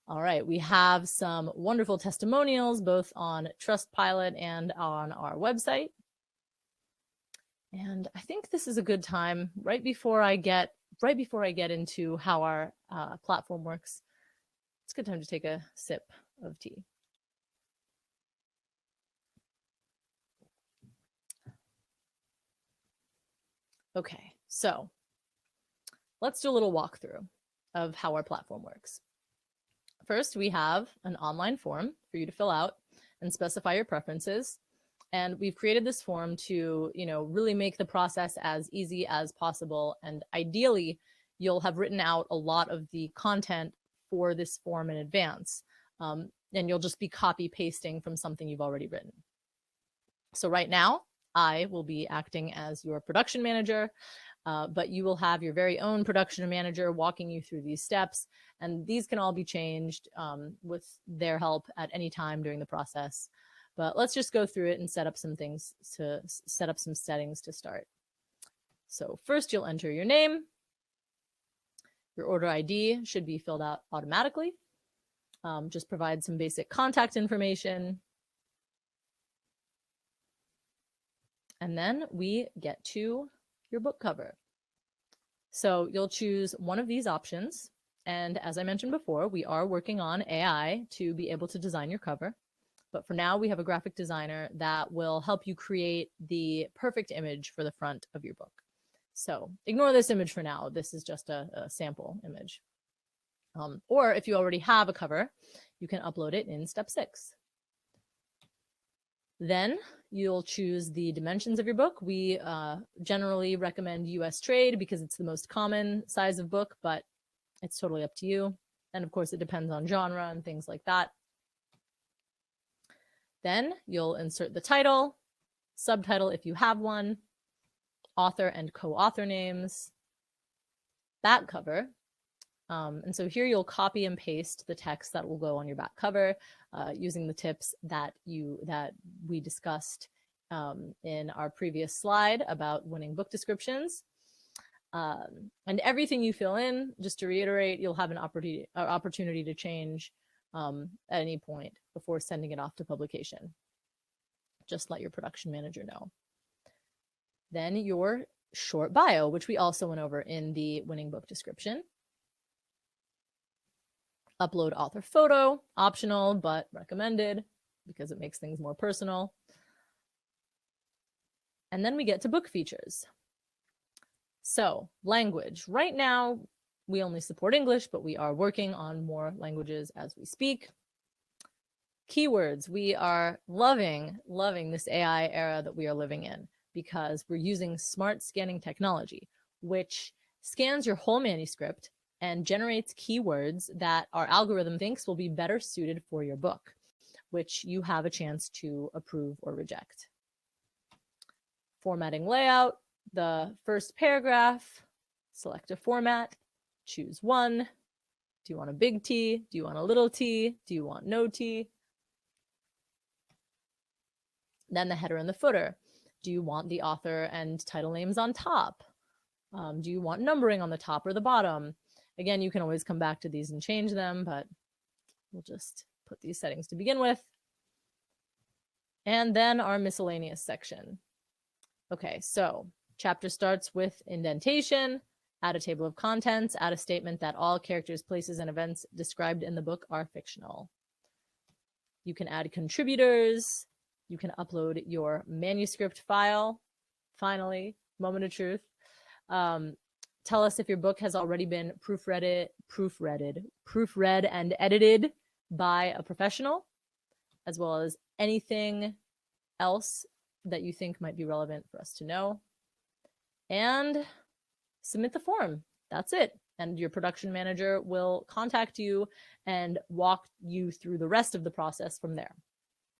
All right, we have some wonderful testimonials both on Trustpilot and on our website. And I think this is a good time right before I get into how our platform works. It's a good time to take a sip of tea. Okay, so let's do a little walkthrough of how our platform works. First, we have an online form for you to fill out and specify your preferences. And we've created this form to, really make the process as easy as possible. And ideally, you'll have written out a lot of the content for this form in advance. And you'll just be copy pasting from something you've already written. So right now, I will be acting as your production manager, but you will have your very own production manager walking you through these steps. And these can all be changed with their help at any time during the process. But let's just go through it and set up some settings to start. So first you'll enter your name. Your order ID should be filled out automatically. Just provide some basic contact information. And then we get to your book cover. So you'll choose one of these options. And as I mentioned before, we are working on AI to be able to design your cover. But for now, we have a graphic designer that will help you create the perfect image for the front of your book. So ignore this image for now. This is just a sample image. Or if you already have a cover, you can upload it in step 6. Then you'll choose the dimensions of your book. We generally recommend US trade because it's the most common size of book, but it's totally up to you. And of course, it depends on genre and things like that. Then you'll insert the title, subtitle if you have one, author and co-author names, back cover. And so here you'll copy and paste the text that will go on your back cover using the tips that we discussed in our previous slide about winning book descriptions. And everything you fill in, just to reiterate, you'll have an opportunity to change at any point before sending it off to publication. Just let your production manager know. Then your short bio, which we also went over in the winning book description. Upload author photo, optional, but recommended because it makes things more personal. And then we get to book features. So language. Right now, we only support English, but we are working on more languages as we speak. Keywords. We are loving this AI era that we are living in because we're using smart scanning technology, which scans your whole manuscript and generates keywords that our algorithm thinks will be better suited for your book, which you have a chance to approve or reject. Formatting layout. The first paragraph, select a format. Choose one. Do you want a big T? Do you want a little t? Do you want no T? Then the header and the footer. Do you want the author and title names on top? Do you want numbering on the top or the bottom? Again, you can always come back to these and change them, but we'll just put these settings to begin with. And then our miscellaneous section. Okay, so chapter starts with indentation. Add a table of contents, add a statement that all characters, places, and events described in the book are fictional. You can add contributors. You can upload your manuscript file. Finally, moment of truth. Tell us if your book has already been proofread and edited by a professional, as well as anything else that you think might be relevant for us to know. And submit the form. That's it. And your production manager will contact you and walk you through the rest of the process from there.